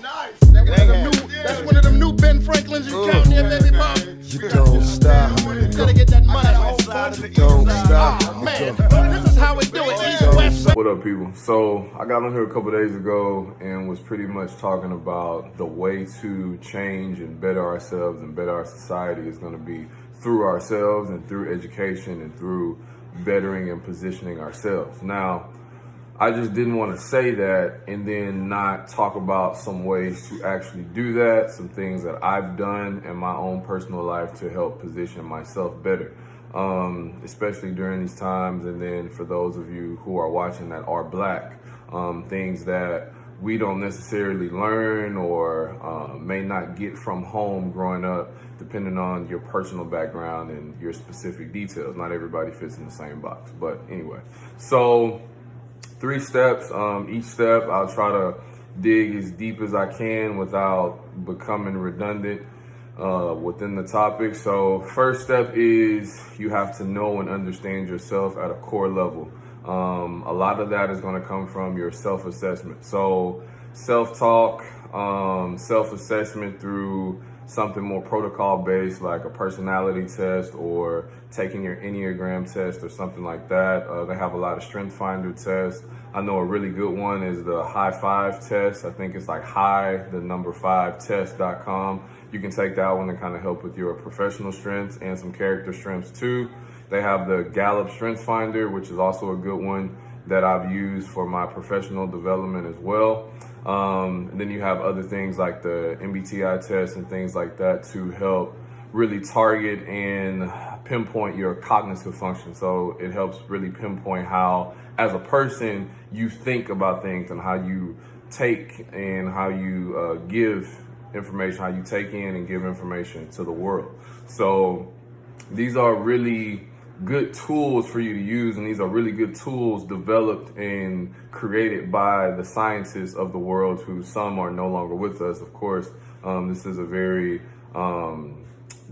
Nice. That's one of them new Ben Franklins you count there, baby Bob. You don't stop. Gotta get that money. Don't stop. Oh man, this is how we do it. East, west. What up, people? So I got on here a couple days ago and was pretty much talking about the way to change and better ourselves and better our society is going to be through ourselves and through education and through bettering and positioning ourselves. Now, I just didn't want to say that and then not talk about some ways to actually do that, some things that I've done in my own personal life to help position myself better, especially during these times. And then for those of you who are watching that are Black, things that we don't necessarily learn or may not get from home growing up, depending on your personal background and your specific details. Not everybody fits in the same box, but anyway. So 3 steps. Each step, I'll try to dig as deep as I can without becoming redundant within the topic. So first step is you have to know and understand yourself at a core level. A lot of that is going to come from your self-assessment. So self-talk, self-assessment through something more protocol-based like a personality test or taking your Enneagram test or something like that. They have a lot of strength finder tests. I know a really good one is the high 5 test. I think it's like high5test.com. You can take that one and kind of help with your professional strengths and some character strengths too. They have the Gallup Strength Finder, which is also a good one that I've used for my professional development as well. And then you have other things like the MBTI test and things like that to help really target and pinpoint your cognitive function. So it helps really pinpoint how, as a person, you think about things and how you take and how you give information, how you take in and give information to the world. So these are really good tools for you to use, and these are really good tools developed and created by the scientists of the world, who some are no longer with us, of course. This is a very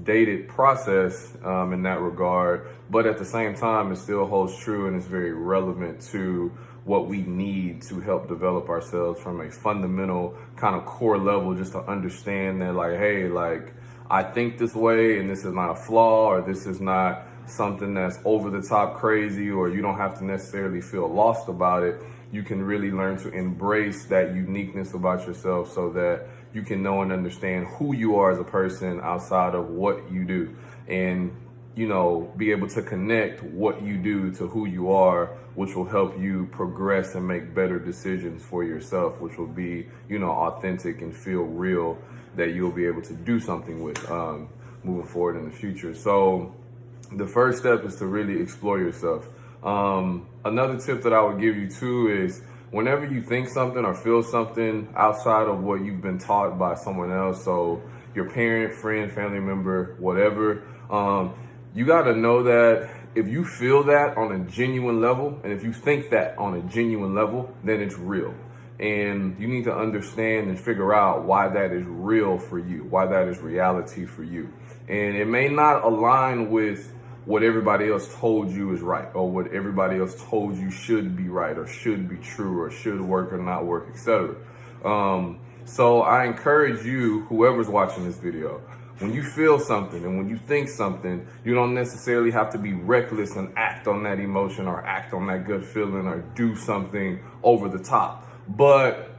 dated process in that regard, but at the same time it still holds true and it's very relevant to what we need to help develop ourselves from a fundamental kind of core level, just to understand that, like, hey, like, I think this way and this is not a flaw, or this is not something that's over the top crazy, or you don't have to necessarily feel lost about it. You can really learn to embrace that uniqueness about yourself so that you can know and understand who you are as a person outside of what you do, and, you know, be able to connect what you do to who you are, which will help you progress and make better decisions for yourself, which will be, you know, authentic and feel real, that you'll be able to do something with moving forward in the future. So the first step is to really explore yourself. Another tip that I would give you too is, whenever you think something or feel something outside of what you've been taught by someone else, so your parent, friend, family member, whatever, you got to know that if you feel that on a genuine level, and if you think that on a genuine level, then it's real. And you need to understand and figure out why that is real for you, why that is reality for you. And it may not align with what everybody else told you is right, or what everybody else told you should be right, or should be true, or should work or not work, etc. So I encourage you, whoever's watching this video, when you feel something and when you think something, you don't necessarily have to be reckless and act on that emotion or act on that good feeling or do something over the top. But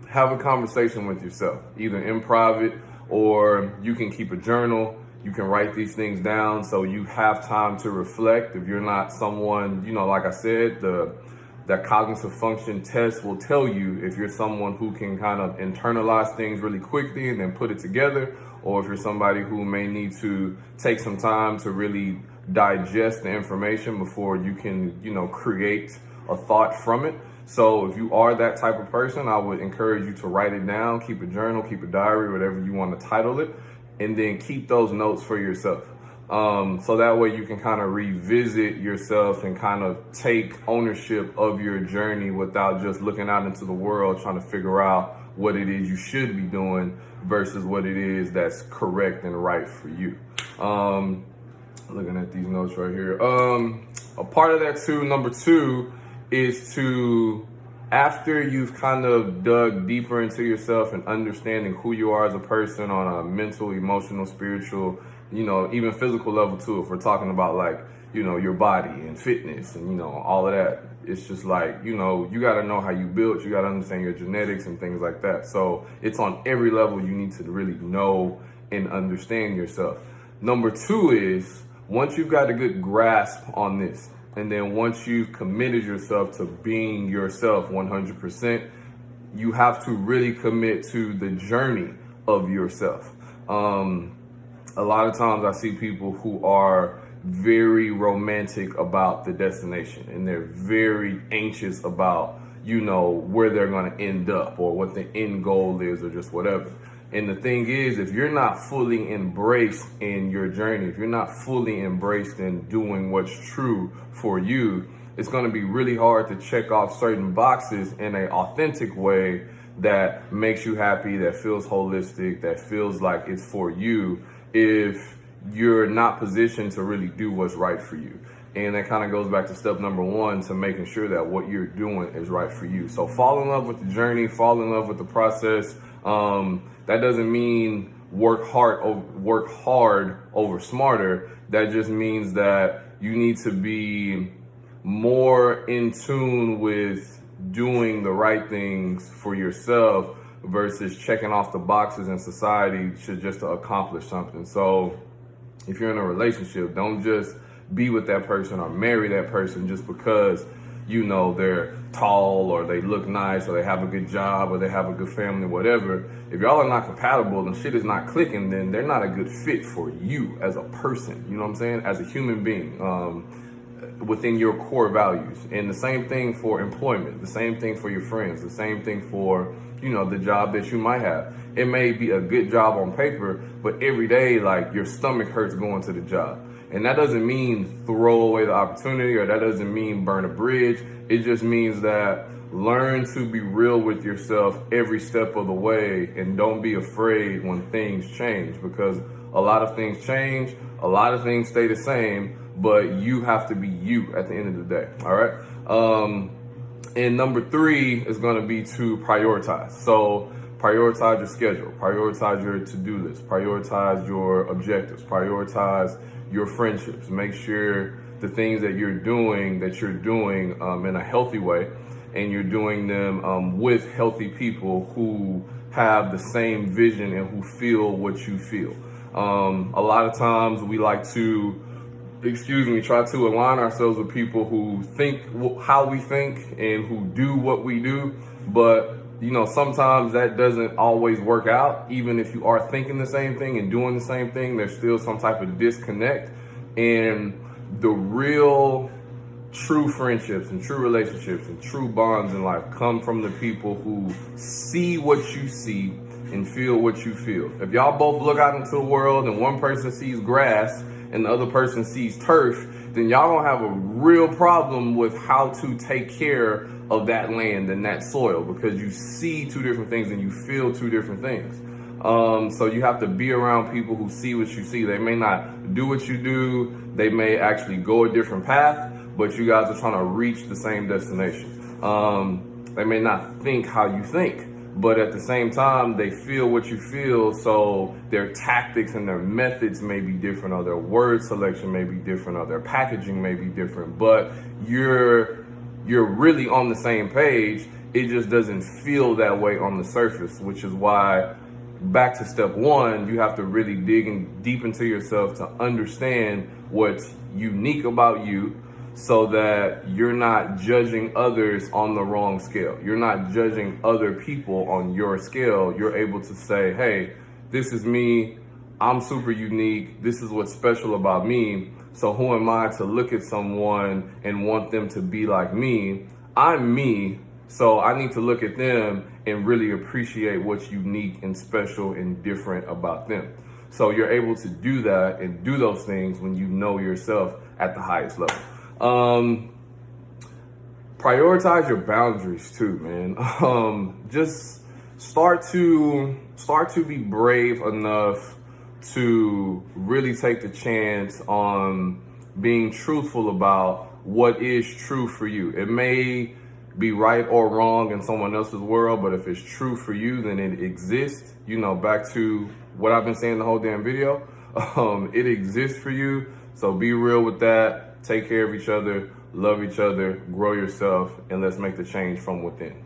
have a conversation with yourself, either in private, or you can keep a journal. You can write these things down so you have time to reflect. If you're not someone, you know, like I said, that cognitive function test will tell you if you're someone who can kind of internalize things really quickly and then put it together, or if you're somebody who may need to take some time to really digest the information before you can, you know, create a thought from it. So if you are that type of person, I would encourage you to write it down, keep a journal, keep a diary, whatever you want to title it, and then keep those notes for yourself. So that way you can kind of revisit yourself and kind of take ownership of your journey without just looking out into the world trying to figure out what it is you should be doing versus what it is that's correct and right for you. Looking at these notes right here. A part of that too, number 2, is to after you've kind of dug deeper into yourself and understanding who you are as a person on a mental, emotional, spiritual, even physical level too, if we're talking about like, your body and fitness and, all of that, it's just like, you got to know how you built, you got to understand your genetics and things like that. So it's on every level you need to really know and understand yourself. Number two is, once you've got a good grasp on this, and then once you've committed yourself to being yourself 100%, you have to really commit to the journey of yourself. A lot of times I see people who are very romantic about the destination, and they're very anxious about, where they're going to end up or what the end goal is or just whatever. And the thing is, if you're not fully embraced in your journey, if you're not fully embraced in doing what's true for you, it's going to be really hard to check off certain boxes in an authentic way that makes you happy, that feels holistic, that feels like it's for you, if you're not positioned to really do what's right for you. And that kind of goes back to step number one, to making sure that what you're doing is right for you. So fall in love with the journey, fall in love with the process. That doesn't mean work hard over smarter. That just means that you need to be more in tune with doing the right things for yourself versus checking off the boxes in society just to accomplish something. So if you're in a relationship, don't just be with that person or marry that person just because they're tall or they look nice or they have a good job or they have a good family, whatever. If y'all are not compatible and shit is not clicking, then they're not a good fit for you as a person, you know what I'm saying? As a human being, within your core values. And the same thing for employment, the same thing for your friends, the same thing for, the job that you might have. It may be a good job on paper, but every day, like, your stomach hurts going to the job. And that doesn't mean throw away the opportunity, or that doesn't mean burn a bridge. It just means that learn to be real with yourself every step of the way, and don't be afraid when things change, because a lot of things change, a lot of things stay the same, but you have to be you at the end of the day. All right. And number three is going to be to prioritize. So prioritize your schedule, prioritize your to-do list, prioritize your objectives, prioritize your friendships. Make sure the things that you're doing in a healthy way, and you're doing them with healthy people who have the same vision and who feel what you feel. A lot of times we like to, try to align ourselves with people who think how we think and who do what we do. But, sometimes that doesn't always work out. Even if you are thinking the same thing and doing the same thing, there's still some type of disconnect. And the real true friendships and true relationships and true bonds in life come from the people who see what you see and feel what you feel. If y'all both look out into the world and one person sees grass and the other person sees turf, then y'all gonna have a real problem with how to take care of that land and that soil, because you see two different things and you feel two different things. So you have to be around people who see what you see. They may not do what you do, they may actually go a different path, but you guys are trying to reach the same destination. They may not think how you think, but at the same time, they feel what you feel, so their tactics and their methods may be different, or their word selection may be different, or their packaging may be different, but you're really on the same page. It just doesn't feel that way on the surface, which is why, back to step one, you have to really dig deep into yourself to understand what's unique about you, so that you're not judging others on the wrong scale. You're not judging other people on your scale. You're able to say, hey, this is me. I'm super unique. This is what's special about me. So who am I to look at someone and want them to be like me? I'm me. So I need to look at them and really appreciate what's unique and special and different about them. So you're able to do that and do those things when you know yourself at the highest level. Prioritize your boundaries too, man. Just start to be brave enough to really take the chance on being truthful about what is true for you. It may be right or wrong in someone else's world, but if it's true for you, then it exists. You know, back to what I've been saying the whole damn video, it exists for you. So be real with that. Take care of each other, love each other, grow yourself, and let's make the change from within.